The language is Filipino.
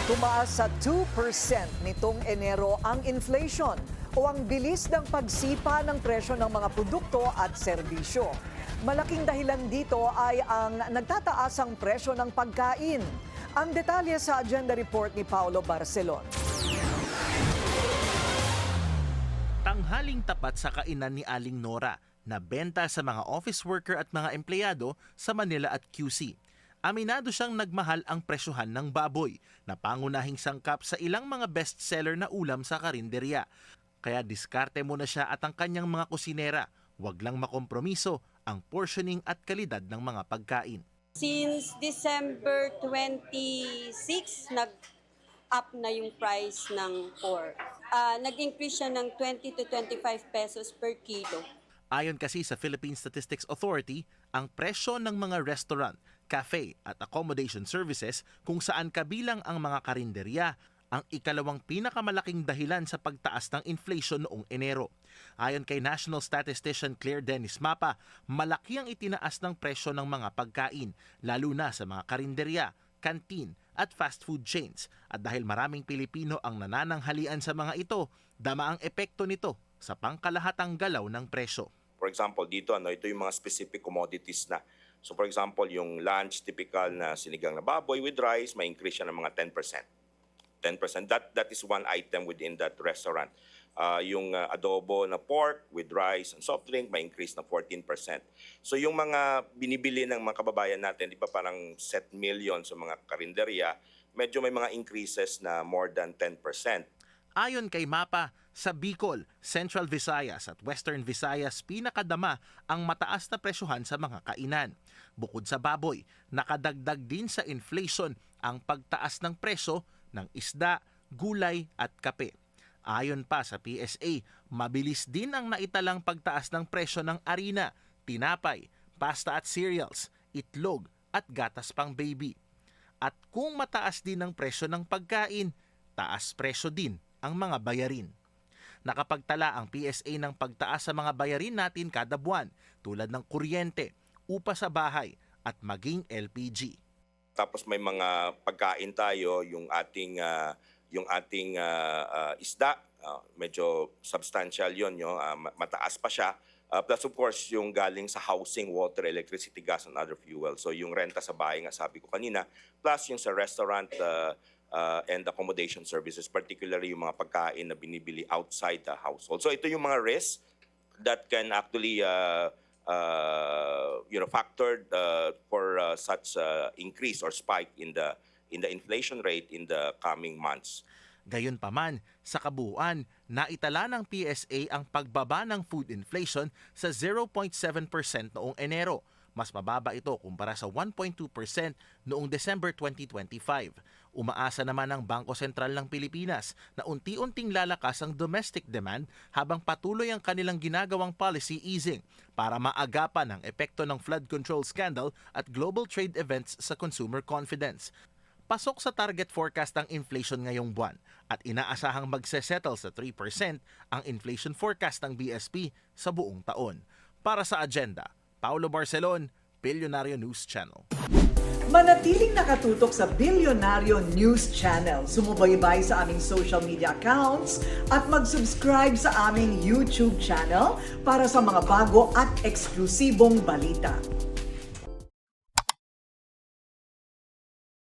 Tumaas sa 2% nitong Enero ang inflation o ang bilis ng pagsipa ng presyo ng mga produkto at serbisyo. Malaking dahilan dito ay ang nagtataasang presyo ng pagkain. Ang detalye sa agenda report ni Paolo Barcelon. Tanghaling tapat sa kainan ni Aling Nora na benta sa mga office worker at mga empleyado sa Manila at QC. Aminado siyang nagmahal ang presyohan ng baboy na pangunahing sangkap sa ilang mga bestseller na ulam sa karinderya. Kaya diskarte muna siya at ang kanyang mga kusinera. Huwag lang makompromiso ang portioning at kalidad ng mga pagkain. Since December 26, nag-up na yung price ng pork. Nag-increase siya ng 20 to 25 pesos per kilo. Ayon kasi sa Philippine Statistics Authority, ang presyo ng mga restaurant, cafe at accommodation services kung saan kabilang ang mga karinderya ang ikalawang pinakamalaking dahilan sa pagtaas ng inflation noong Enero. Ayon kay National Statistician Claire Dennis Mapa, malaki ang itinaas ng presyo ng mga pagkain, lalo na sa mga karinderya, kantin at fast food chains. At dahil maraming Pilipino ang nanananghalian sa mga ito, dama ang epekto nito sa pangkalahatang galaw ng presyo. For example, dito ito yung mga specific commodities na. So for example, yung lunch, typical na sinigang na baboy with rice, may increase siya ng mga 10%. 10%. That is one item within that restaurant. Yung adobo na pork with rice and soft drink, may increase na 14%. So yung mga binibili ng mga kababayan natin, di ba parang set million sa mga karinderya, medyo may mga increases na more than 10%. Ayon kay Mapa, sa Bicol, Central Visayas at Western Visayas pinakadama ang mataas na presyohan sa mga kainan. Bukod sa baboy, nakadagdag din sa inflation ang pagtaas ng presyo ng isda, gulay at kape. Ayon pa sa PSA, mabilis din ang naitalang pagtaas ng presyo ng arina, tinapay, pasta at cereals, itlog at gatas pang baby. At kung mataas din ang presyo ng pagkain, taas presyo din ang mga bayarin. Nakapagtala ang PSA ng pagtaas sa mga bayarin natin kada buwan tulad ng kuryente, upa sa bahay at maging LPG. Tapos may mga pagkain tayo, yung ating isda, medyo substantial yun, mataas pa siya. Plus of course, yung galing sa housing, water, electricity, gas, and other fuel. So yung renta sa bahay nga sabi ko kanina, plus yung sa restaurant and accommodation services, particularly yung mga pagkain na binibili outside the household. So ito yung mga risks that can actually factored for such increase or spike in the inflation rate in the coming months. Gayunpaman, sa kabuuan, naitala ng PSA ang pagbaba ng food inflation sa 0.7% noong Enero. Mas mababa ito kumpara sa 1.2% noong December 2025. Umaasa naman ang Bangko Sentral ng Pilipinas na unti-unting lalakas ang domestic demand habang patuloy ang kanilang ginagawang policy easing para maagapan ang epekto ng flood control scandal at global trade events sa consumer confidence. Pasok sa target forecast ang inflation ngayong buwan at inaasahang magsesettle sa 3% ang inflation forecast ng BSP sa buong taon. Para sa agenda, Paolo Barcelon, Bilyonaryo News Channel. Manatiling nakatutok sa Bilyonaryo News Channel. Sumubaybay sa aming social media accounts at mag-subscribe sa aming YouTube channel para sa mga bago at eksklusibong balita.